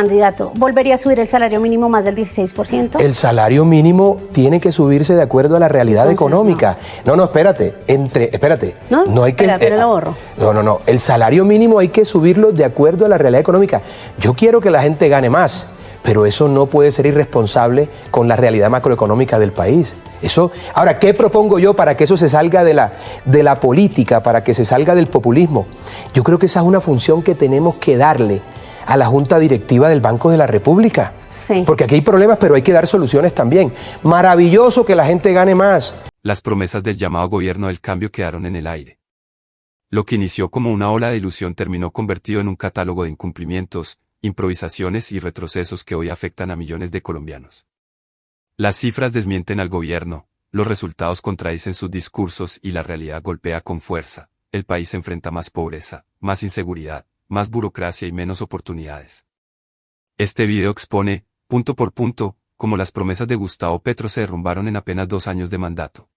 Candidato, ¿volvería a subir el salario mínimo más del 16%? El salario mínimo tiene que subirse de acuerdo a la realidad económica. No, espérate. Espérate. No hay que. Espérate, lo borro. No. El salario mínimo hay que subirlo de acuerdo a la realidad económica. Yo quiero que la gente gane más, pero eso no puede ser irresponsable con la realidad macroeconómica del país. Ahora, ¿qué propongo yo para que eso se salga de la política, para que se salga del populismo? Yo creo que esa es una función que tenemos que darle a la Junta Directiva del Banco de la República. Sí. Porque aquí hay problemas, pero hay que dar soluciones también. Maravilloso que la gente gane más. Las promesas del llamado gobierno del cambio quedaron en el aire. Lo que inició como una ola de ilusión terminó convertido en un catálogo de incumplimientos, improvisaciones y retrocesos que hoy afectan a millones de colombianos. Las cifras desmienten al gobierno, los resultados contradicen sus discursos y la realidad golpea con fuerza. El país enfrenta más pobreza, más inseguridad, más burocracia y menos oportunidades. Este video expone, punto por punto, cómo las promesas de Gustavo Petro se derrumbaron en apenas 2 años de mandato.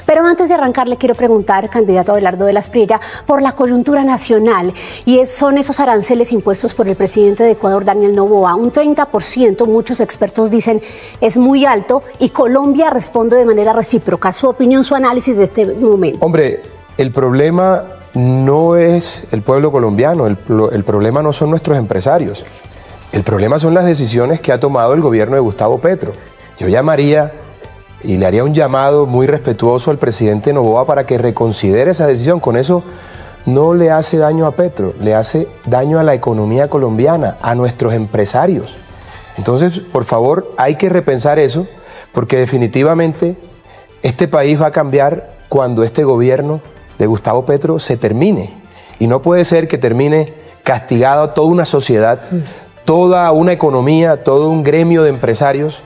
Pero antes de arrancar, le quiero preguntar, candidato Abelardo de la Espriella, por la coyuntura nacional, y son esos aranceles impuestos por el presidente de Ecuador, Daniel Noboa. Un 30%, muchos expertos dicen, es muy alto, y Colombia responde de manera recíproca. Su opinión, su análisis de este momento. Hombre, el problema no es el pueblo colombiano, el problema no son nuestros empresarios. El problema son las decisiones que ha tomado el gobierno de Gustavo Petro. Yo llamaría y le haría un llamado muy respetuoso al presidente Noboa para que reconsidere esa decisión. Con eso no le hace daño a Petro, le hace daño a la economía colombiana, a nuestros empresarios. Entonces, por favor, hay que repensar eso, porque definitivamente este país va a cambiar cuando este gobierno de Gustavo Petro se termine. Y no puede ser que termine castigado toda una sociedad, toda una economía, todo un gremio de empresarios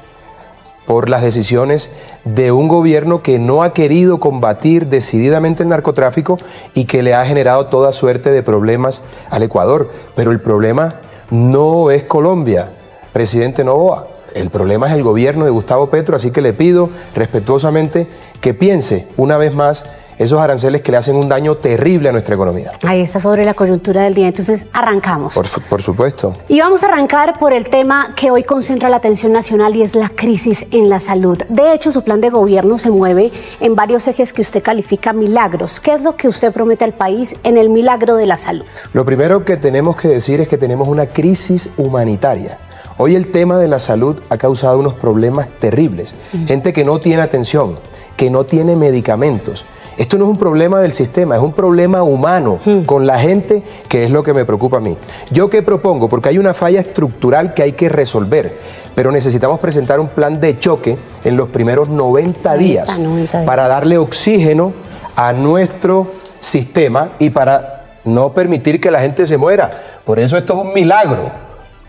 por las decisiones de un gobierno que no ha querido combatir decididamente el narcotráfico y que le ha generado toda suerte de problemas al Ecuador. Pero el problema no es Colombia, presidente Noboa. El problema es el gobierno de Gustavo Petro, así que le pido respetuosamente que piense una vez más esos aranceles que le hacen un daño terrible a nuestra economía. Ahí está sobre la coyuntura del día, entonces arrancamos. Por supuesto. Y vamos a arrancar por el tema que hoy concentra la atención nacional y es la crisis en la salud. De hecho, su plan de gobierno se mueve en varios ejes que usted califica milagros. ¿Qué es lo que usted promete al país en el milagro de la salud? Lo primero que tenemos que decir es que tenemos una crisis humanitaria. Hoy el tema de la salud ha causado unos problemas terribles. Gente que no tiene atención, que no tiene medicamentos. Esto no es un problema del sistema, es un problema humano con la gente, que es lo que me preocupa a mí. ¿Yo qué propongo? Porque hay una falla estructural que hay que resolver, pero necesitamos presentar un plan de choque en los primeros 90 días para darle oxígeno a nuestro sistema y para no permitir que la gente se muera. Por eso esto es un milagro.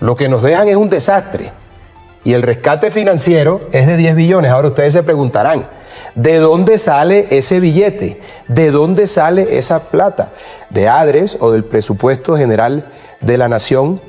Lo que nos dejan es un desastre. Y el rescate financiero es de 10 billones. Ahora ustedes se preguntarán, ¿de dónde sale ese billete? ¿De dónde sale esa plata? ¿De ADRES o del presupuesto general de la nación?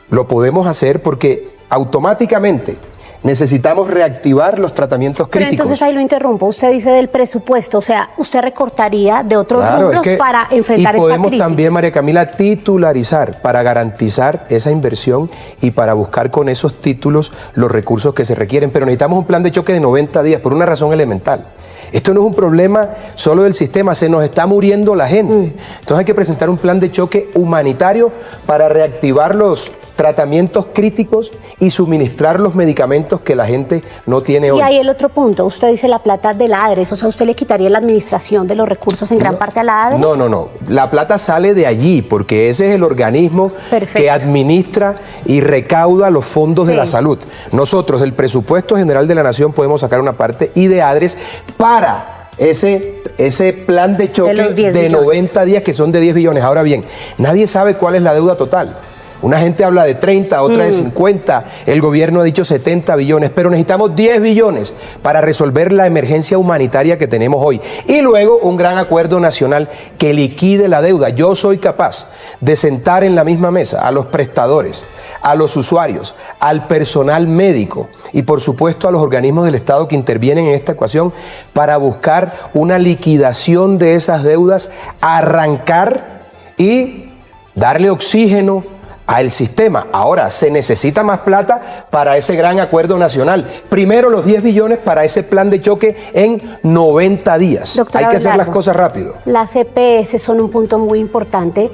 Lo podemos hacer porque automáticamente necesitamos reactivar los tratamientos críticos. Pero entonces ahí lo interrumpo. Usted dice del presupuesto, o sea, usted recortaría de otros rubros para enfrentar esta crisis. Y podemos también, María Camila, titularizar para garantizar esa inversión y para buscar con esos títulos los recursos que se requieren. Pero necesitamos un plan de choque de 90 días por una razón elemental. Esto no es un problema solo del sistema, se nos está muriendo la gente. Entonces hay que presentar un plan de choque humanitario para reactivar los tratamientos críticos y suministrar los medicamentos que la gente no tiene hoy. Y ahí el otro punto, usted dice la plata de la ADRES, o sea, ¿usted le quitaría la administración de los recursos en gran parte a la ADRES? No, la plata sale de allí, porque ese es el organismo que administra y recauda los fondos de la salud. Nosotros, del presupuesto general de la nación, podemos sacar una parte y de ADRES para ese plan de choque de 90 días, que son de 10 billones. Ahora bien, nadie sabe cuál es la deuda total. Una gente habla de 30, otra de 50, el gobierno ha dicho 70 billones, pero necesitamos 10 billones para resolver la emergencia humanitaria que tenemos hoy. Y luego un gran acuerdo nacional que liquide la deuda. Yo soy capaz de sentar en la misma mesa a los prestadores, a los usuarios, al personal médico y por supuesto a los organismos del Estado que intervienen en esta ecuación para buscar una liquidación de esas deudas, arrancar y darle oxígeno al sistema. Ahora, se necesita más plata para ese gran acuerdo nacional. Primero los 10 billones para ese plan de choque en 90 días. Doctora Hay que hacer Abelardo, las cosas rápido. Las EPS son un punto muy importante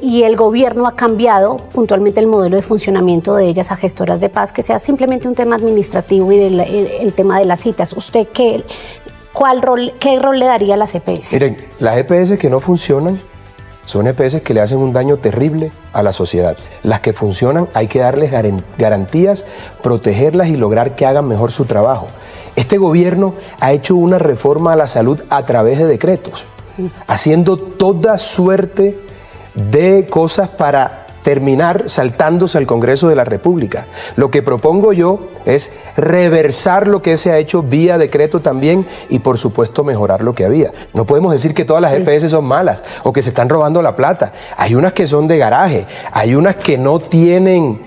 y el gobierno ha cambiado puntualmente el modelo de funcionamiento de ellas a gestoras de paz, que sea simplemente un tema administrativo y el tema de las citas. ¿Usted qué rol le daría a las EPS? Miren, las EPS que no funcionan son EPS que le hacen un daño terrible a la sociedad. Las que funcionan hay que darles garantías, protegerlas y lograr que hagan mejor su trabajo. Este gobierno ha hecho una reforma a la salud a través de decretos, haciendo toda suerte de cosas para terminar saltándose al Congreso de la República. Lo que propongo yo es reversar lo que se ha hecho vía decreto también y por supuesto mejorar lo que había. No podemos decir que todas las EPS son malas o que se están robando la plata. Hay unas que son de garaje, hay unas que no tienen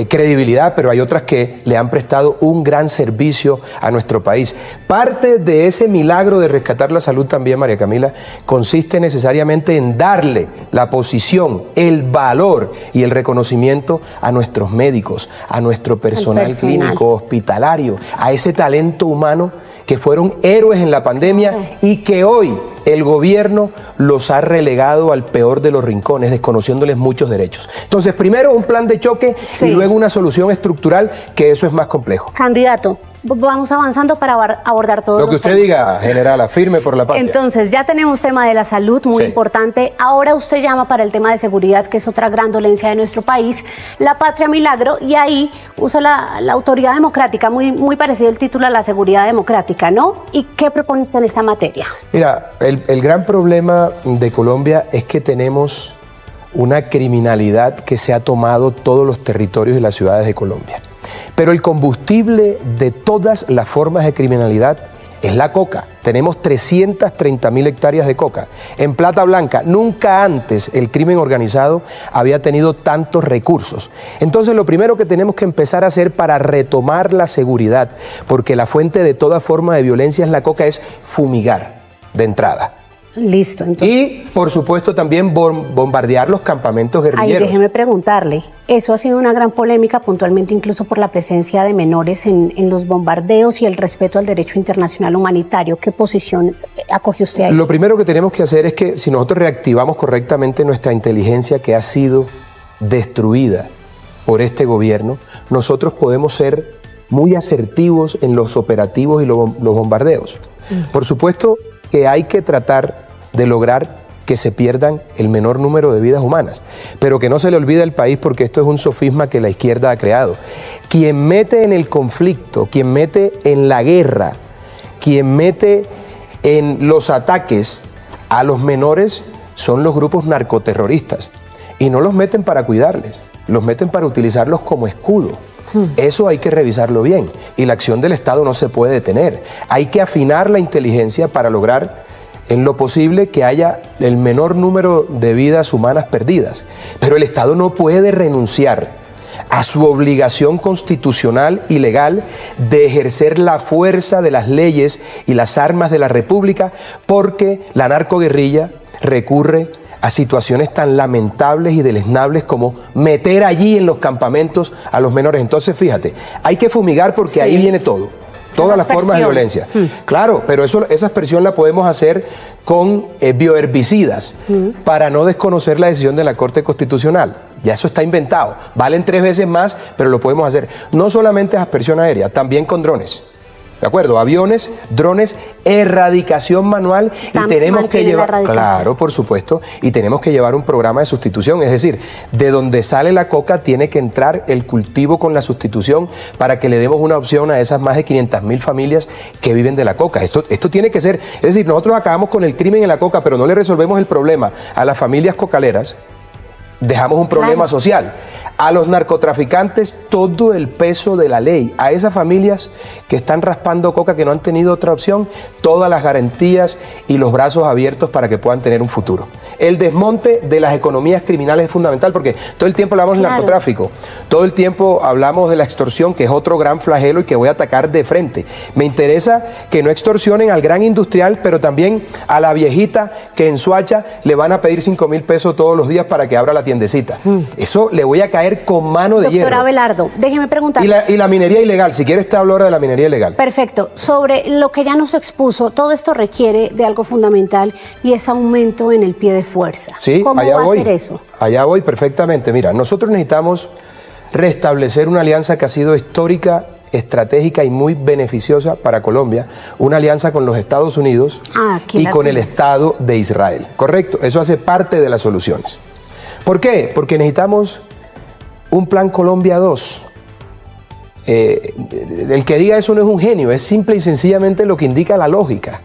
credibilidad, pero hay otras que le han prestado un gran servicio a nuestro país. Parte de ese milagro de rescatar la salud también, María Camila, consiste necesariamente en darle la posición, el valor y el reconocimiento a nuestros médicos, a nuestro personal clínico, hospitalario, a ese talento humano que fueron héroes en la pandemia y que hoy el gobierno los ha relegado al peor de los rincones, desconociéndoles muchos derechos. Entonces, primero un plan de choque y luego una solución estructural, que eso es más complejo. Candidato, vamos avanzando para abordar todo. Lo que usted diga, generala, firme por la patria. Entonces, ya tenemos tema de la salud, muy importante. Ahora usted llama para el tema de seguridad, que es otra gran dolencia de nuestro país, la patria milagro, y ahí usa la autoridad democrática, muy parecido el título a la seguridad democrática, ¿no? ¿Y qué propone usted en esta materia? Mira, el gran problema de Colombia es que tenemos una criminalidad que se ha tomado todos los territorios y las ciudades de Colombia. Pero el combustible de todas las formas de criminalidad es la coca. Tenemos 330.000 hectáreas de coca. En Plata Blanca, nunca antes el crimen organizado había tenido tantos recursos. Entonces, lo primero que tenemos que empezar a hacer para retomar la seguridad, porque la fuente de toda forma de violencia es la coca, es fumigar de entrada. Listo, entonces. Y, por supuesto, también bombardear los campamentos guerrilleros. Ahí déjeme preguntarle, eso ha sido una gran polémica puntualmente incluso por la presencia de menores en los bombardeos y el respeto al derecho internacional humanitario. ¿Qué posición acoge usted ahí? Lo primero que tenemos que hacer es que si nosotros reactivamos correctamente nuestra inteligencia que ha sido destruida por este gobierno, nosotros podemos ser muy asertivos en los operativos y los bombardeos. Por supuesto que hay que tratar de lograr que se pierdan el menor número de vidas humanas, pero que no se le olvide al país, porque esto es un sofisma que la izquierda ha creado. Quien mete en el conflicto, quien mete en la guerra, quien mete en los ataques a los menores son los grupos narcoterroristas, y no los meten para cuidarles, los meten para utilizarlos como escudo. Eso hay que revisarlo bien, y la acción del Estado no se puede detener. Hay que afinar la inteligencia para lograr en lo posible que haya el menor número de vidas humanas perdidas. Pero el Estado no puede renunciar a su obligación constitucional y legal de ejercer la fuerza de las leyes y las armas de la República, porque la narcoguerrilla recurre a situaciones tan lamentables y deleznables como meter allí en los campamentos a los menores. Entonces, fíjate, hay que fumigar porque ahí viene todo. Todas las formas de violencia. Claro, pero esa aspersión la podemos hacer con bioherbicidas para no desconocer la decisión de la Corte Constitucional. Ya eso está inventado. Valen 3 veces más, pero lo podemos hacer. No solamente es aspersión aérea, también con drones. ¿De acuerdo? Aviones, drones, erradicación manual, y tenemos que llevar, claro, por supuesto, y tenemos que llevar un programa de sustitución, es decir, de donde sale la coca tiene que entrar el cultivo con la sustitución para que le demos una opción a esas más de 500.000 familias que viven de la coca. Esto tiene que ser, es decir, nosotros acabamos con el crimen en la coca, pero no le resolvemos el problema a las familias cocaleras. Dejamos un problema social. A los narcotraficantes todo el peso de la ley. A esas familias que están raspando coca, que no han tenido otra opción, todas las garantías y los brazos abiertos para que puedan tener un futuro. El desmonte de las economías criminales es fundamental porque todo el tiempo hablamos del narcotráfico, todo el tiempo hablamos de la extorsión, que es otro gran flagelo y que voy a atacar de frente. Me interesa que no extorsionen al gran industrial, pero también a la viejita que en Suacha le van a pedir 5.000 pesos todos los días para que abra la tiendecita. Eso le voy a caer con mano de hierro. Doctor Abelardo, déjeme preguntar. Y la minería ilegal, si quieres te hablo ahora de la minería ilegal. Perfecto. Sobre lo que ya nos expuso, todo esto requiere de algo fundamental y es aumento en el pie de fuerza. Sí, ¿Cómo allá va voy, a ser eso? Allá voy perfectamente. Mira, nosotros necesitamos restablecer una alianza que ha sido histórica, estratégica y muy beneficiosa para Colombia, una alianza con los Estados Unidos y con el Estado de Israel. Correcto, eso hace parte de las soluciones. ¿Por qué? Porque necesitamos un plan Colombia 2. El que diga eso no es un genio, es simple y sencillamente lo que indica la lógica.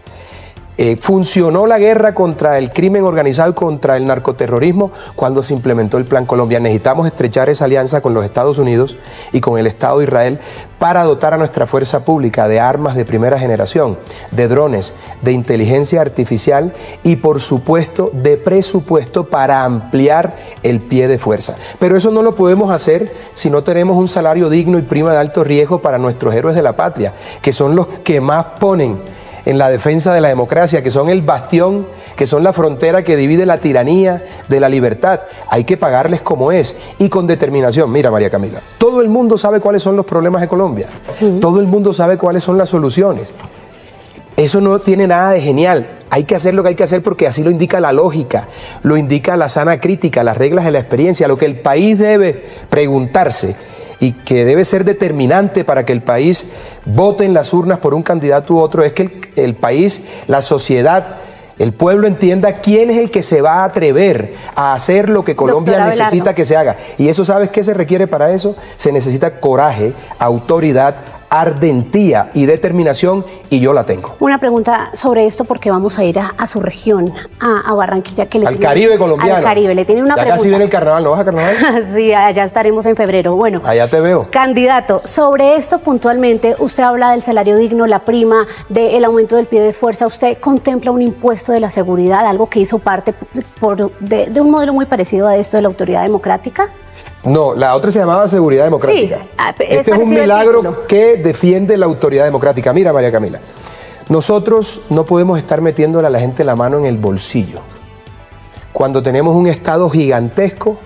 Funcionó la guerra contra el crimen organizado y contra el narcoterrorismo cuando se implementó el Plan Colombia. Necesitamos estrechar esa alianza con los Estados Unidos y con el Estado de Israel para dotar a nuestra fuerza pública de armas de primera generación, de drones, de inteligencia artificial y por supuesto de presupuesto para ampliar el pie de fuerza. Pero eso no lo podemos hacer si no tenemos un salario digno y prima de alto riesgo para nuestros héroes de la patria, que son los que más ponen en la defensa de la democracia, que son el bastión, que son la frontera que divide la tiranía de la libertad. Hay que pagarles como es y con determinación. Mira, María Camila, todo el mundo sabe cuáles son los problemas de Colombia. Todo el mundo sabe cuáles son las soluciones. Eso no tiene nada de genial. Hay que hacer lo que hay que hacer porque así lo indica la lógica, lo indica la sana crítica, las reglas de la experiencia, lo que el país debe preguntarse y que debe ser determinante para que el país vote en las urnas por un candidato u otro, es que el país, la sociedad, el pueblo entienda quién es el que se va a atrever a hacer lo que Colombia necesita que se haga. Y eso, ¿sabes qué se requiere para eso? Se necesita coraje, autoridad, ardentía y determinación, y yo la tengo. Una pregunta sobre esto porque vamos a ir a su región, a Barranquilla. Que le al Caribe colombiano. Al Caribe, le tiene una pregunta. Casi viene el carnaval, ¿no vas a carnaval? Sí, allá estaremos en febrero. Bueno, allá te veo. Candidato, sobre esto puntualmente, usted habla del salario digno, la prima, del aumento del pie de fuerza. ¿Usted contempla un impuesto de la seguridad, algo que hizo parte de un modelo muy parecido a esto de la autoridad democrática? No, la otra se llamaba seguridad democrática. Sí, este es un milagro que defiende la autoridad democrática. Mira, María Camila, nosotros no podemos estar metiéndole a la gente la mano en el bolsillo cuando tenemos un Estado gigantesco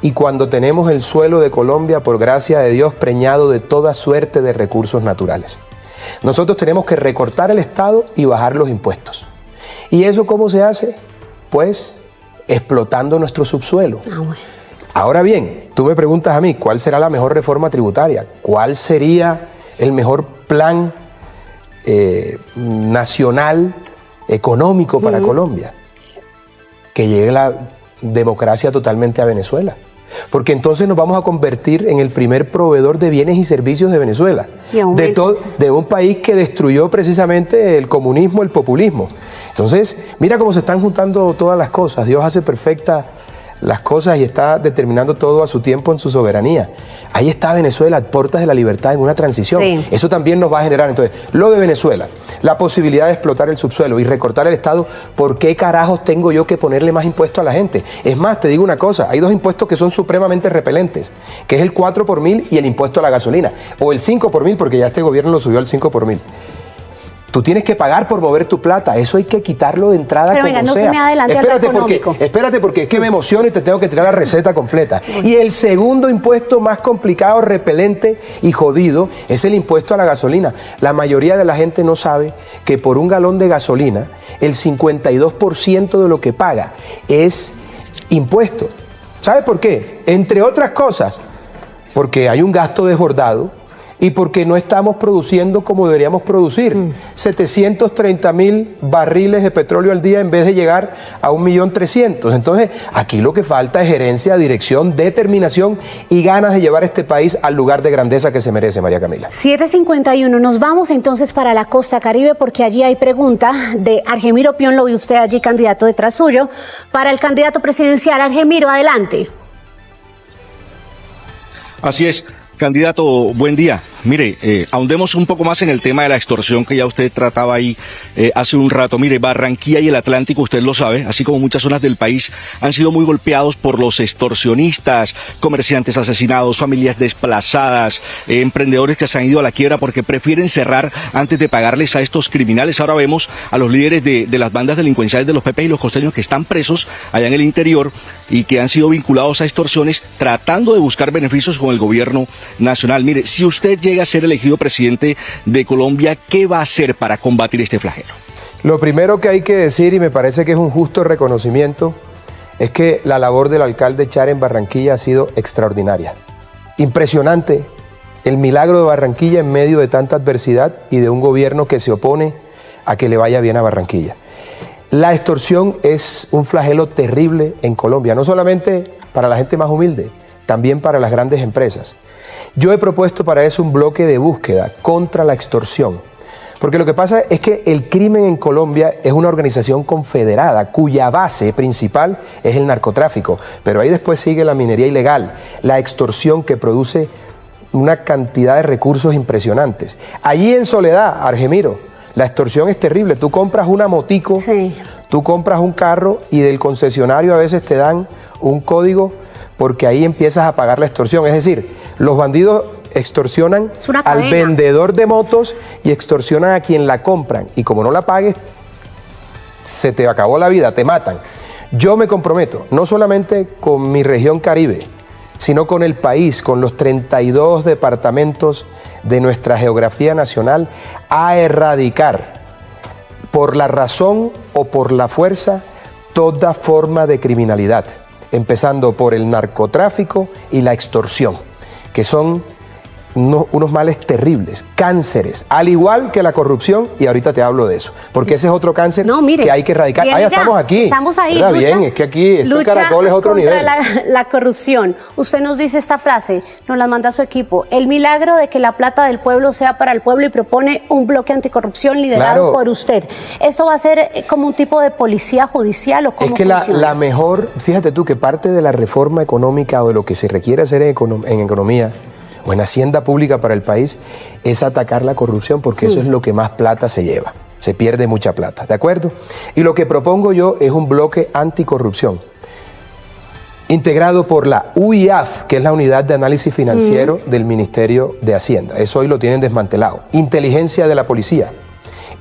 y cuando tenemos el suelo de Colombia, por gracia de Dios, preñado de toda suerte de recursos naturales. Nosotros tenemos que recortar el Estado y bajar los impuestos. ¿Y eso cómo se hace? Pues explotando nuestro subsuelo. Bueno. Ahora bien, tú me preguntas a mí, ¿cuál será la mejor reforma tributaria? ¿Cuál sería el mejor plan nacional económico para Colombia? Que llegue la democracia totalmente a Venezuela. Porque entonces nos vamos a convertir en el primer proveedor de bienes y servicios de Venezuela. De un país que destruyó precisamente el comunismo, el populismo. Entonces, mira cómo se están juntando todas las cosas. Dios hace perfecta las cosas y está determinando todo a su tiempo en su soberanía. Ahí está Venezuela, a puertas de la libertad en una transición. Sí. Eso también nos va a generar. Entonces, lo de Venezuela, la posibilidad de explotar el subsuelo y recortar el Estado, ¿por qué carajos tengo yo que ponerle más impuestos a la gente? Es más, te digo una cosa, hay dos impuestos que son supremamente repelentes, que es el 4 por mil y el impuesto a la gasolina, o el 5 por mil, porque ya este gobierno lo subió al 5 por mil. Tú tienes que pagar por mover tu plata, eso hay que quitarlo de entrada. Pero como no sea. Se me adelante espérate porque es que me emociono y te tengo que tirar la receta completa. Y el segundo impuesto más complicado, repelente y jodido es el impuesto a la gasolina. La mayoría de la gente no sabe que por un galón de gasolina el 52% de lo que paga es impuesto. ¿Sabe por qué? Entre otras cosas, porque hay un gasto desbordado y porque no estamos produciendo como deberíamos producir. 730.000 barriles de petróleo al día en vez de llegar a 1.300.000. Entonces, aquí lo que falta es gerencia, dirección, determinación y ganas de llevar este país al lugar de grandeza que se merece, María Camila. 7:51. Nos vamos entonces para la costa Caribe porque allí hay pregunta de Argemiro Pion, lo vi usted allí, candidato detrás suyo, para el candidato presidencial. Argemiro, adelante. Así es. Candidato, buen día. Mire, ahondemos un poco más en el tema de la extorsión que ya usted trataba ahí hace un rato. Mire, Barranquilla y el Atlántico, usted lo sabe, así como muchas zonas del país, han sido muy golpeados por los extorsionistas, comerciantes asesinados, familias desplazadas, emprendedores que se han ido a la quiebra porque prefieren cerrar antes de pagarles a estos criminales. Ahora vemos a los líderes de las bandas delincuenciales de los Pepe y los Costeños que están presos allá en el interior y que han sido vinculados a extorsiones tratando de buscar beneficios con el gobierno nacional. Mire, si usted llega a ser elegido presidente de Colombia, ¿qué va a hacer para combatir este flagelo? Lo primero que hay que decir, y me parece que es un justo reconocimiento, es que la labor del alcalde Char en Barranquilla ha sido extraordinaria. Impresionante el milagro de Barranquilla en medio de tanta adversidad y de un gobierno que se opone a que le vaya bien a Barranquilla. La extorsión es un flagelo terrible en Colombia, no solamente para la gente más humilde, también para las grandes empresas. Yo he propuesto para eso un bloque de búsqueda contra la extorsión, porque lo que pasa es que el crimen en Colombia es una organización confederada cuya base principal es el narcotráfico, pero ahí después sigue la minería ilegal, la extorsión que produce una cantidad de recursos impresionantes. Allí en Soledad, Argemiro, la extorsión es terrible. Tú compras una motico, sí, tú compras un carro y del concesionario a veces te dan un código porque ahí empiezas a pagar la extorsión. Es decir, los bandidos extorsionan al vendedor de motos y extorsionan a quien la compran. Y como no la pagues, se te acabó la vida, te matan. Yo me comprometo, no solamente con mi región Caribe, sino con el país, con los 32 departamentos de nuestra geografía nacional, a erradicar por la razón o por la fuerza toda forma de criminalidad, empezando por el narcotráfico y la extorsión, que son unos males terribles, cánceres, al igual que la corrupción, y ahorita te hablo de eso, porque ese es otro cáncer que hay que erradicar. Ya estamos aquí. Estamos ahí. Está bien, es que aquí esto Caracol es otro nivel. La corrupción. Usted nos dice esta frase, nos la manda su equipo: el milagro de que la plata del pueblo sea para el pueblo, y propone un bloque anticorrupción liderado por usted. ¿Esto va a ser como un tipo de policía judicial o cómo funciona? La mejor, fíjate tú que parte de la reforma económica o de lo que se requiere hacer en economía o en hacienda pública para el país es atacar la corrupción, porque eso es lo que más plata se lleva, se pierde mucha plata, ¿de acuerdo? Y lo que propongo yo es un bloque anticorrupción integrado por la UIAF, que es la Unidad de Análisis Financiero del Ministerio de Hacienda. Eso hoy lo tienen desmantelado. Inteligencia de la Policía,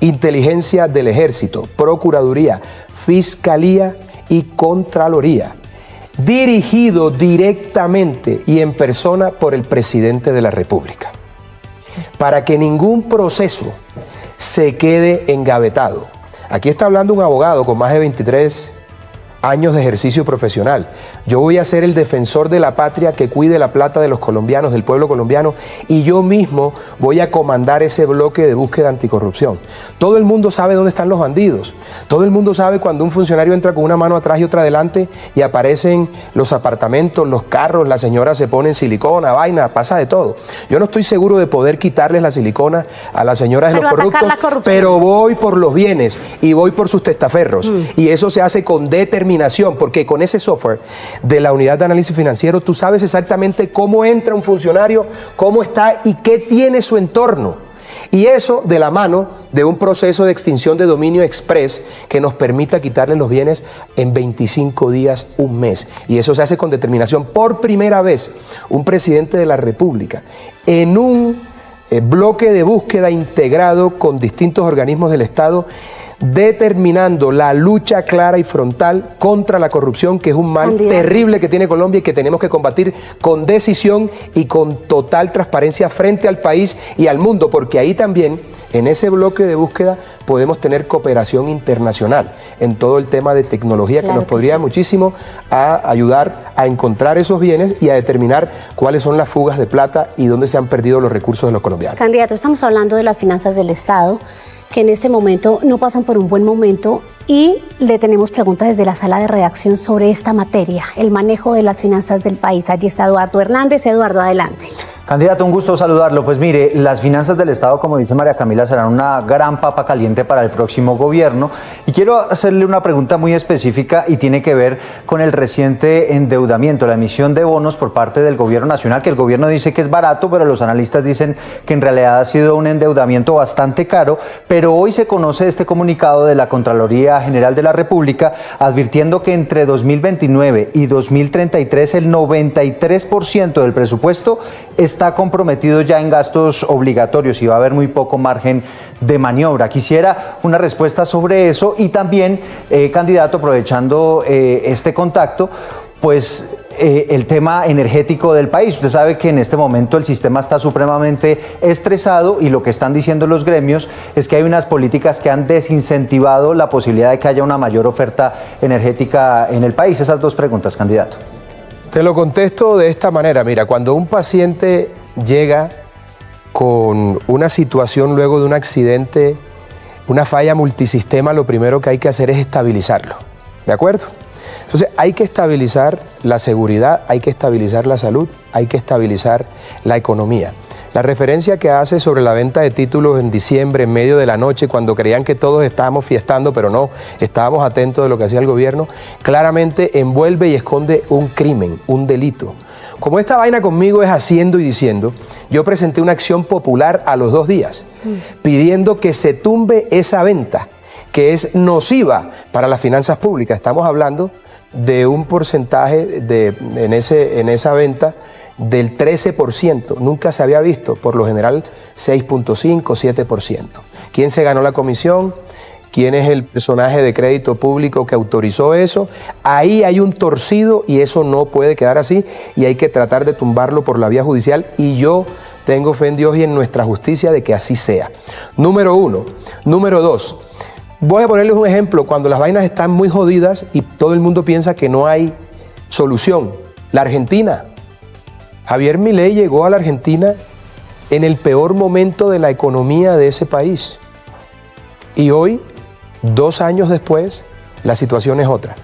Inteligencia del Ejército, Procuraduría, Fiscalía y Contraloría, dirigido directamente y en persona por el presidente de la República, para que ningún proceso se quede engavetado. Aquí está hablando un abogado con más de 23 años de ejercicio profesional. Yo voy a ser el defensor de la patria que cuide la plata de los colombianos, del pueblo colombiano, y yo mismo voy a comandar ese bloque de búsqueda anticorrupción. Todo el mundo sabe dónde están los bandidos. Todo el mundo sabe cuando un funcionario entra con una mano atrás y otra adelante y aparecen los apartamentos, los carros, la señora se pone en silicona, vaina, pasa de todo. Yo no estoy seguro de poder quitarles la silicona a las señoras de los corruptos, pero voy por los bienes y voy por sus testaferros. Y eso se hace con determinación, porque con ese software de la Unidad de Análisis Financiero tú sabes exactamente cómo entra un funcionario, cómo está y qué tiene su entorno. Y eso de la mano de un proceso de extinción de dominio express que nos permita quitarle los bienes en 25 días, un mes. Y eso se hace con determinación. Por primera vez, un presidente de la República en un bloque de búsqueda integrado con distintos organismos del Estado, determinando la lucha clara y frontal contra la corrupción, que es un mal terrible que tiene Colombia y que tenemos que combatir con decisión y con total transparencia frente al país y al mundo, porque ahí también, en ese bloque de búsqueda, podemos tener cooperación internacional en todo el tema de tecnología, que nos podría muchísimo a ayudar a encontrar esos bienes y a determinar cuáles son las fugas de plata y dónde se han perdido los recursos de los colombianos. Candidato, estamos hablando de las finanzas del Estado, que en este momento no pasan por un buen momento, y le tenemos preguntas desde la sala de redacción sobre esta materia, el manejo de las finanzas del país. Allí está Eduardo Hernández. Eduardo, adelante. Candidato, un gusto saludarlo. Pues mire, las finanzas del Estado, como dice María Camila, serán una gran papa caliente para el próximo gobierno. Y quiero hacerle una pregunta muy específica y tiene que ver con el reciente endeudamiento, la emisión de bonos por parte del gobierno nacional, que el gobierno dice que es barato, pero los analistas dicen que en realidad ha sido un endeudamiento bastante caro. Pero hoy se conoce este comunicado de la Contraloría General de la República advirtiendo que entre 2029 y 2033 el 93% del presupuesto está comprometido ya en gastos obligatorios y va a haber muy poco margen de maniobra. Quisiera una respuesta sobre eso y también, candidato, aprovechando este contacto, pues el tema energético del país. Usted sabe que en este momento el sistema está supremamente estresado y lo que están diciendo los gremios es que hay unas políticas que han desincentivado la posibilidad de que haya una mayor oferta energética en el país. Esas dos preguntas, candidato. Te lo contesto de esta manera. Mira, cuando un paciente llega con una situación luego de un accidente, una falla multisistema, lo primero que hay que hacer es estabilizarlo. ¿De acuerdo? Entonces hay que estabilizar la seguridad, hay que estabilizar la salud, hay que estabilizar la economía. La referencia que hace sobre la venta de títulos en diciembre, en medio de la noche, cuando creían que todos estábamos fiestando, pero no, estábamos atentos de lo que hacía el gobierno, claramente envuelve y esconde un crimen, un delito. Como esta vaina conmigo es haciendo y diciendo, yo presenté una acción popular a los 2 días, pidiendo que se tumbe esa venta, que es nociva para las finanzas públicas. Estamos hablando de un porcentaje en esa venta del 13%, nunca se había visto, por lo general 6.5, 7%. ¿Quién se ganó la comisión? ¿Quién es el personaje de crédito público que autorizó eso? Ahí hay un torcido y eso no puede quedar así y hay que tratar de tumbarlo por la vía judicial y yo tengo fe en Dios y en nuestra justicia de que así sea. Número 1. Número 2. Voy a ponerles un ejemplo. Cuando las vainas están muy jodidas y todo el mundo piensa que no hay solución. La Argentina. Javier Milei llegó a la Argentina en el peor momento de la economía de ese país. Y hoy, 2 años después, la situación es otra.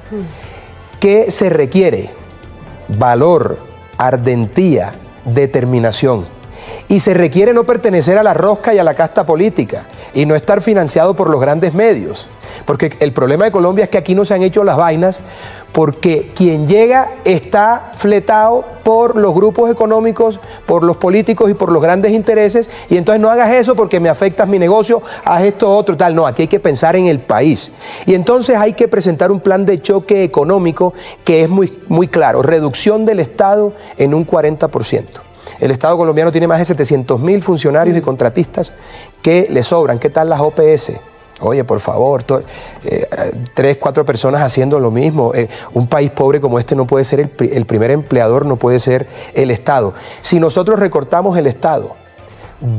¿Qué se requiere? Valor, ardentía, determinación. Y se requiere no pertenecer a la rosca y a la casta política y no estar financiado por los grandes medios. Porque el problema de Colombia es que aquí no se han hecho las vainas porque quien llega está fletado por los grupos económicos, por los políticos y por los grandes intereses y entonces no hagas eso porque me afectas mi negocio, haz esto otro, tal. No, aquí hay que pensar en el país. Y entonces hay que presentar un plan de choque económico que es muy claro, reducción del Estado en un 40%. El Estado colombiano tiene más de 700.000 funcionarios y contratistas que le sobran. ¿Qué tal las OPS? Oye, por favor, 3, 4 personas haciendo lo mismo. Un país pobre como este no puede ser el primer empleador, no puede ser el Estado. Si nosotros recortamos el Estado,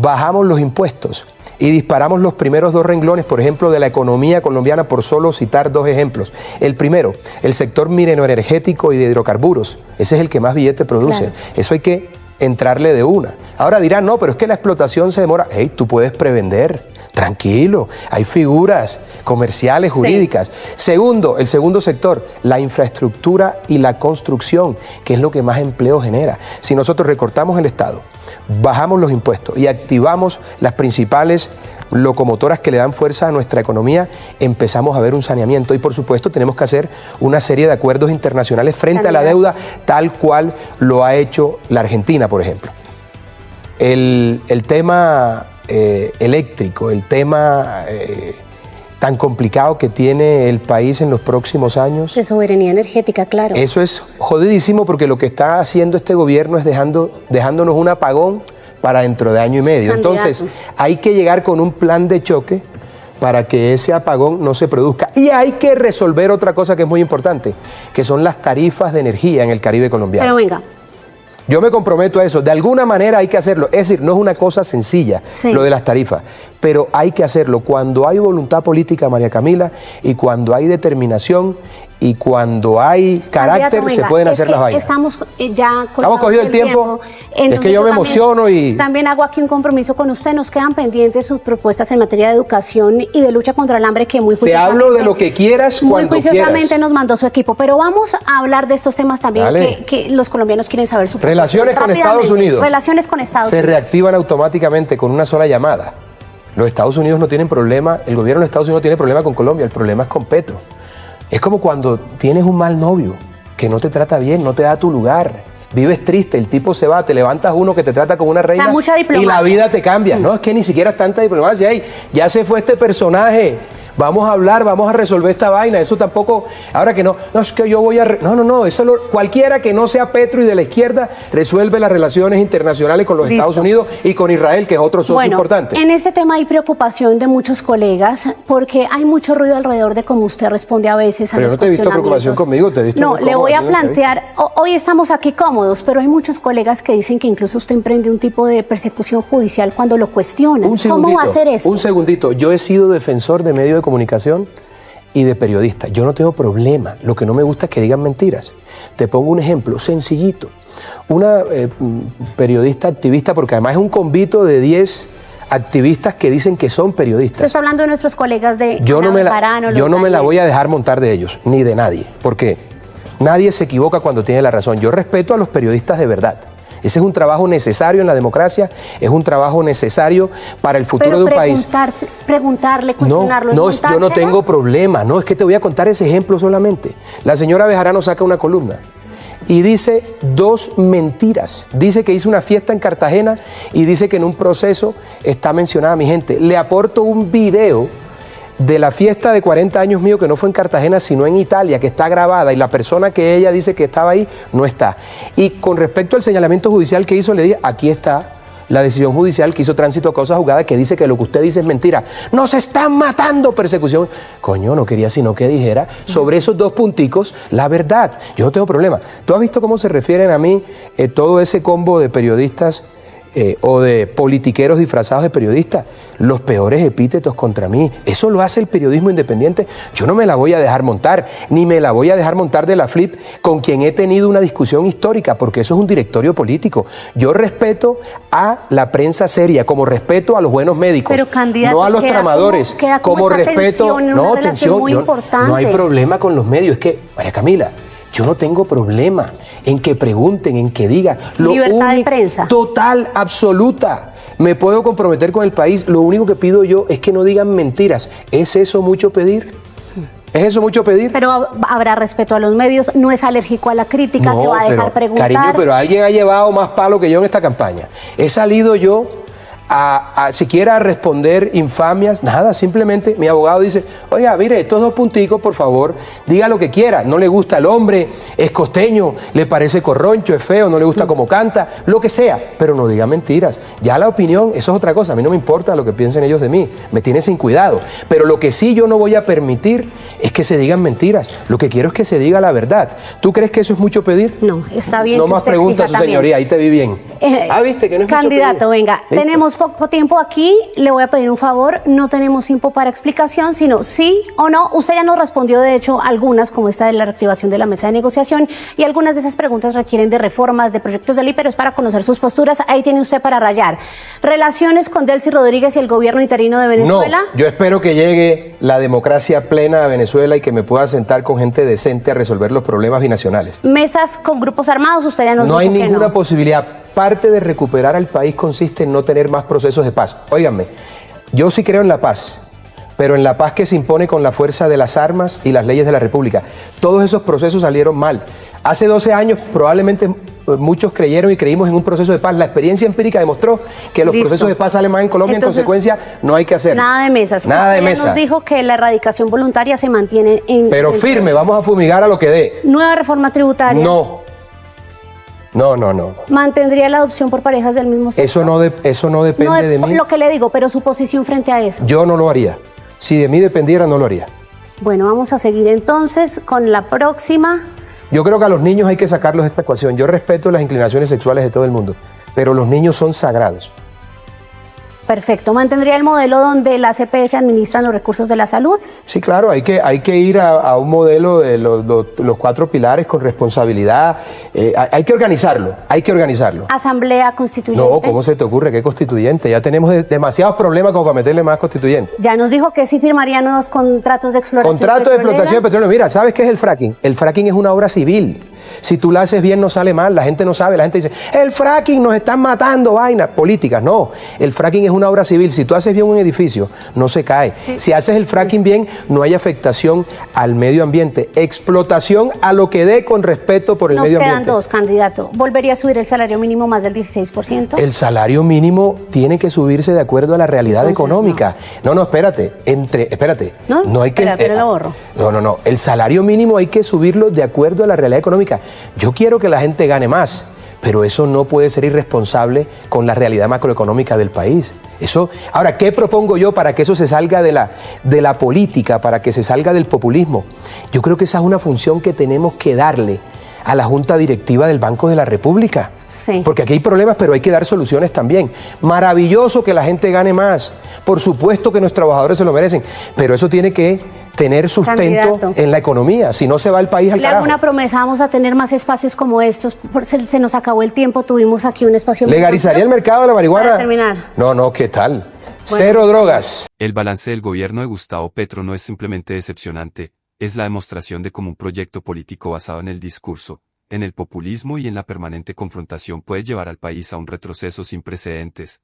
bajamos los impuestos y disparamos los primeros 2 renglones, por ejemplo, de la economía colombiana, por solo citar 2 ejemplos. El primero, el sector minero-energético y de hidrocarburos. Ese es el que más billete produce. Claro. Eso hay que entrarle de una. Ahora dirán, no, pero es que la explotación se demora. Hey, tú puedes prevender. Tranquilo, hay figuras comerciales, jurídicas. Sí. Segundo, el segundo sector, la infraestructura y la construcción, que es lo que más empleo genera. Si nosotros recortamos el Estado, bajamos los impuestos y activamos las principales locomotoras que le dan fuerza a nuestra economía, empezamos a ver un saneamiento y por supuesto tenemos que hacer una serie de acuerdos internacionales frente a la deuda, tal cual lo ha hecho la Argentina, por ejemplo. El tema eléctrico, el tema tan complicado que tiene el país en los próximos años. De soberanía energética, claro. Eso es jodidísimo porque lo que está haciendo este gobierno es dejándonos un apagón para dentro de año y medio. Entonces, hay que llegar con un plan de choque para que ese apagón no se produzca. Y hay que resolver otra cosa que es muy importante, que son las tarifas de energía en el Caribe colombiano. Pero venga. Yo me comprometo a eso. De alguna manera hay que hacerlo. Es decir, no es una cosa sencilla lo de las tarifas, pero hay que hacerlo cuando hay voluntad política, María Camila, y cuando hay determinación y cuando hay carácter se pueden hacer las vainas. Estamos ya Estamos cogido el tiempo. Es que yo me emociono y... También hago aquí un compromiso con usted. Nos quedan pendientes sus propuestas en materia de educación y de lucha contra el hambre que muy juiciosamente... Te hablo de lo que quieras cuando quieras. Muy juiciosamente nos mandó su equipo. Pero vamos a hablar de estos temas también que los colombianos quieren saber su posición. Relaciones con Estados Unidos. Relaciones con Estados Unidos. Se reactivan automáticamente con una sola llamada. Los Estados Unidos no tienen problema, el gobierno de Estados Unidos no tiene problema con Colombia, el problema es con Petro. Es como cuando tienes un mal novio que no te trata bien, no te da tu lugar, vives triste, el tipo se va, te levantas uno que te trata como una reina, o sea, mucha diplomacia. Y la vida te cambia. No, es que ni siquiera es tanta diplomacia. Ay, ya se fue este personaje, vamos a hablar, vamos a resolver esta vaina. Eso tampoco, ahora que no es que yo voy a... No, eso cualquiera que no sea Petro y de la izquierda resuelve las relaciones internacionales con los Estados Unidos y con Israel, que es otro socio importante. En este tema hay preocupación de muchos colegas porque hay mucho ruido alrededor de cómo usted responde a veces a los cuestionamientos. Pero no te he visto preocupación conmigo, te he visto... No, le voy a plantear, hoy estamos aquí cómodos, pero hay muchos colegas que dicen que incluso usted emprende un tipo de persecución judicial cuando lo cuestionan. ¿Cómo va a hacer eso? Un segundito, yo he sido defensor de medios de comunicación y de periodistas. Yo no tengo problema. Lo que no me gusta es que digan mentiras. Te pongo un ejemplo sencillito. Una periodista activista, porque además es un convito de 10 activistas que dicen que son periodistas. Usted está hablando de nuestros colegas de... Yo no me la voy a dejar montar de ellos, ni de nadie. ¿Por qué? Nadie se equivoca cuando tiene la razón. Yo respeto a los periodistas de verdad. Ese es un trabajo necesario en la democracia, es un trabajo necesario para el futuro de un país. Preguntarle, cuestionarlo. No, yo no tengo problema, no, es que te voy a contar ese ejemplo solamente. La señora Bejarano saca una columna y dice 2 mentiras. Dice que hizo una fiesta en Cartagena y dice que en un proceso está mencionada mi gente. Le aporto un video de la fiesta de 40 años mío que no fue en Cartagena sino en Italia, que está grabada y la persona que ella dice que estaba ahí no está. Y con respecto al señalamiento judicial que hizo, le dije, aquí está la decisión judicial que hizo tránsito a causa juzgada que dice que lo que usted dice es mentira. ¡Nos están matando! Persecución. Coño, no quería sino que dijera sobre esos 2 punticos la verdad. Yo no tengo problema. ¿Tú has visto cómo se refieren a mí todo ese combo de periodistas o de politiqueros disfrazados de periodistas? Los peores epítetos contra mí. Eso lo hace el periodismo independiente. Yo no me la voy a dejar montar, ni me la voy a dejar montar de la FLIP con quien he tenido una discusión histórica, porque eso es un directorio político. Yo respeto a la prensa seria, como respeto a los buenos médicos, pero, candidato, no a los tramadores, como respeto... No, tensión, no hay problema con los medios. Es que, María Camila, yo no tengo problema en que pregunten, en que digan. Libertad de prensa. Total, absoluta. Me puedo comprometer con el país. Lo único que pido yo es que no digan mentiras. ¿Es eso mucho pedir? ¿Es eso mucho pedir? Pero habrá respeto a los medios, no es alérgico a la crítica, no, se va a dejar preguntar. Cariño, pero alguien ha llevado más palo que yo en esta campaña. He salido yo a siquiera responder infamias, nada, simplemente mi abogado dice, oiga, mire, estos 2 punticos, por favor, diga lo que quiera, no le gusta el hombre, es costeño, le parece corroncho, es feo, no le gusta cómo canta, lo que sea, pero no diga mentiras. Ya la opinión, eso es otra cosa, a mí no me importa lo que piensen ellos de mí, me tiene sin cuidado, pero lo que sí yo no voy a permitir es que se digan mentiras, lo que quiero es que se diga la verdad. ¿Tú crees que eso es mucho pedir? No, está bien. No más preguntas, su señoría, ahí te vi bien. ¿Viste que no es candidato, mucho pedir? Venga, ¿listo? Tenemos poco tiempo aquí, le voy a pedir un favor, no tenemos tiempo para explicación, sino sí o no. Usted ya nos respondió, de hecho, algunas, como esta de la reactivación de la mesa de negociación, y algunas de esas preguntas requieren de reformas, de proyectos de ley, pero es para conocer sus posturas. Ahí tiene usted para rayar. ¿Relaciones con Delcy Rodríguez y el gobierno interino de Venezuela? No, yo espero que llegue la democracia plena a Venezuela y que me pueda sentar con gente decente a resolver los problemas binacionales. ¿Mesas con grupos armados? Usted ya nos dijo que no. No hay ninguna posibilidad. Parte de recuperar al país consiste en no tener más procesos de paz. Óiganme, yo sí creo en la paz, pero en la paz que se impone con la fuerza de las armas y las leyes de la República. Todos esos procesos salieron mal. Hace 12 años probablemente muchos creyeron y creímos en un proceso de paz. La experiencia empírica demostró que los procesos de paz salen mal en Colombia. Entonces, en consecuencia, no hay que hacer. Nada de mesas. Nada de mesas. Nos dijo que la erradicación voluntaria se mantiene en... Pero firme, vamos a fumigar a lo que dé. ¿Nueva reforma tributaria? No. No. ¿Mantendría la adopción por parejas del mismo sexo? Eso no depende de mí. Lo que le digo, pero su posición frente a eso. Yo no lo haría. Si de mí dependiera, no lo haría. Bueno, vamos a seguir entonces con la próxima. Yo creo que a los niños hay que sacarlos de esta ecuación. Yo respeto las inclinaciones sexuales de todo el mundo, pero los niños son sagrados. Perfecto. ¿Mantendría el modelo donde las EPS administran los recursos de la salud? Sí, claro, hay que ir a un modelo de los 4 pilares con responsabilidad. Hay que organizarlo, hay que organizarlo. ¿Asamblea constituyente? No, ¿cómo se te ocurre? ¿Qué constituyente? Ya tenemos demasiados problemas como para meterle más constituyente. Ya nos dijo que sí firmaría nuevos contratos de exploración Contrato de explotación de petróleo. Mira, ¿sabes qué es el fracking? El fracking es una obra civil. Si tú la haces bien no sale mal, la gente no sabe, la gente dice, el fracking nos están matando, vainas políticas. No, el fracking es una obra civil. Si tú haces bien un edificio, no se cae. Sí. Si haces el fracking bien, no hay afectación al medio ambiente. Explotación a lo que dé con respeto por el medio ambiente. Nos quedan 2, candidato. ¿Volvería a subir el salario mínimo más del 16%? El salario mínimo tiene que subirse de acuerdo a la realidad económica. No, espérate. No hay que... Pero lo borro. No. El salario mínimo hay que subirlo de acuerdo a la realidad económica. Yo quiero que la gente gane más, pero eso no puede ser irresponsable con la realidad macroeconómica del país. Ahora, ¿qué propongo yo para que eso se salga de la política, para que se salga del populismo? Yo creo que esa es una función que tenemos que darle a la Junta Directiva del Banco de la República. Sí. Porque aquí hay problemas, pero hay que dar soluciones también. Maravilloso que la gente gane más. Por supuesto que nuestros trabajadores se lo merecen, pero eso tiene que tener sustento en la economía, si no se va el país al carajo. Le hago una promesa, vamos a tener más espacios como estos, se nos acabó el tiempo, tuvimos aquí un espacio... ¿Legalizaría el mercado de la marihuana? Para terminar. No, ¿qué tal? Cero drogas. El balance del gobierno de Gustavo Petro no es simplemente decepcionante, es la demostración de cómo un proyecto político basado en el discurso, en el populismo y en la permanente confrontación puede llevar al país a un retroceso sin precedentes.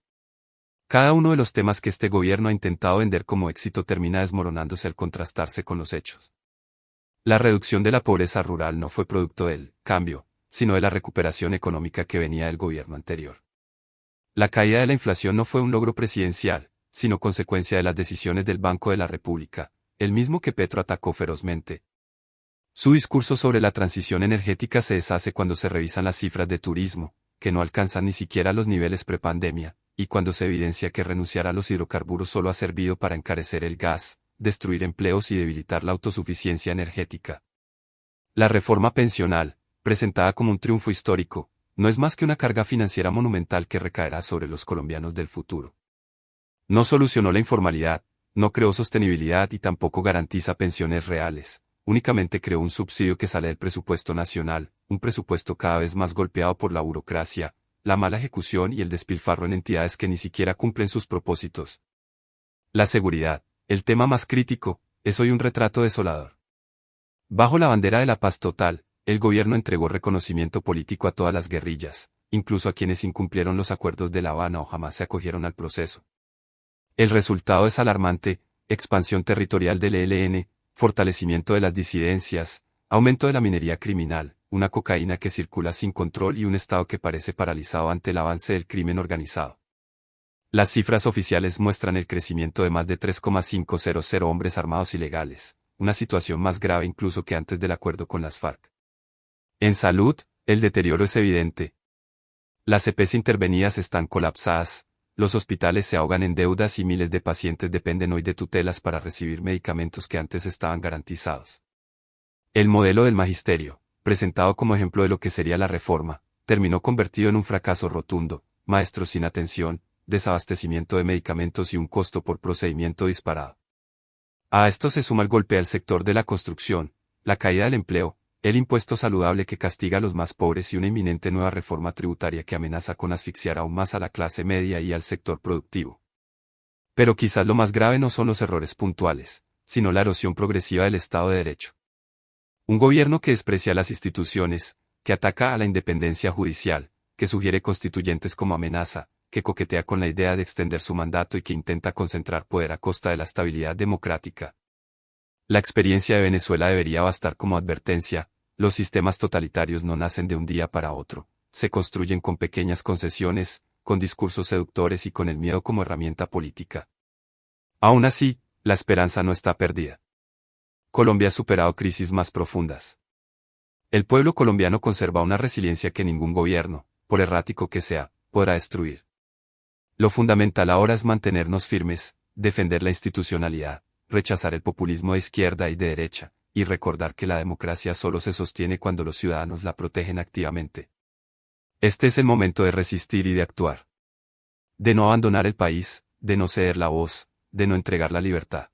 Cada uno de los temas que este gobierno ha intentado vender como éxito termina desmoronándose al contrastarse con los hechos. La reducción de la pobreza rural no fue producto del cambio, sino de la recuperación económica que venía del gobierno anterior. La caída de la inflación no fue un logro presidencial, sino consecuencia de las decisiones del Banco de la República, el mismo que Petro atacó ferozmente. Su discurso sobre la transición energética se deshace cuando se revisan las cifras de turismo, que no alcanzan ni siquiera los niveles prepandemia, y cuando se evidencia que renunciar a los hidrocarburos solo ha servido para encarecer el gas, destruir empleos y debilitar la autosuficiencia energética. La reforma pensional, presentada como un triunfo histórico, no es más que una carga financiera monumental que recaerá sobre los colombianos del futuro. No solucionó la informalidad, no creó sostenibilidad y tampoco garantiza pensiones reales, únicamente creó un subsidio que sale del presupuesto nacional, un presupuesto cada vez más golpeado por la burocracia, la mala ejecución y el despilfarro en entidades que ni siquiera cumplen sus propósitos. La seguridad, el tema más crítico, es hoy un retrato desolador. Bajo la bandera de la paz total, el gobierno entregó reconocimiento político a todas las guerrillas, incluso a quienes incumplieron los acuerdos de La Habana o jamás se acogieron al proceso. El resultado es alarmante: expansión territorial del ELN, fortalecimiento de las disidencias, aumento de la minería criminal, una cocaína que circula sin control y un Estado que parece paralizado ante el avance del crimen organizado. Las cifras oficiales muestran el crecimiento de más de 3,500 hombres armados ilegales, una situación más grave incluso que antes del acuerdo con las FARC. En salud, el deterioro es evidente. Las EPS intervenidas están colapsadas, los hospitales se ahogan en deudas y miles de pacientes dependen hoy de tutelas para recibir medicamentos que antes estaban garantizados. El modelo del magisterio, presentado como ejemplo de lo que sería la reforma, terminó convertido en un fracaso rotundo: maestros sin atención, desabastecimiento de medicamentos y un costo por procedimiento disparado. A esto se suma el golpe al sector de la construcción, la caída del empleo, el impuesto saludable que castiga a los más pobres y una inminente nueva reforma tributaria que amenaza con asfixiar aún más a la clase media y al sector productivo. Pero quizás lo más grave no son los errores puntuales, sino la erosión progresiva del Estado de Derecho. Un gobierno que desprecia las instituciones, que ataca a la independencia judicial, que sugiere constituyentes como amenaza, que coquetea con la idea de extender su mandato y que intenta concentrar poder a costa de la estabilidad democrática. La experiencia de Venezuela debería bastar como advertencia: los sistemas totalitarios no nacen de un día para otro, se construyen con pequeñas concesiones, con discursos seductores y con el miedo como herramienta política. Aún así, la esperanza no está perdida. Colombia ha superado crisis más profundas. El pueblo colombiano conserva una resiliencia que ningún gobierno, por errático que sea, podrá destruir. Lo fundamental ahora es mantenernos firmes, defender la institucionalidad, rechazar el populismo de izquierda y de derecha, y recordar que la democracia solo se sostiene cuando los ciudadanos la protegen activamente. Este es el momento de resistir y de actuar. De no abandonar el país, de no ceder la voz, de no entregar la libertad.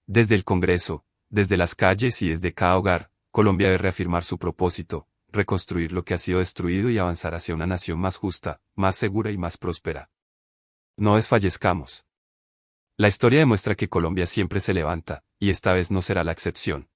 Desde el Congreso, desde las calles y desde cada hogar, Colombia debe reafirmar su propósito, reconstruir lo que ha sido destruido y avanzar hacia una nación más justa, más segura y más próspera. No desfallezcamos. La historia demuestra que Colombia siempre se levanta, y esta vez no será la excepción.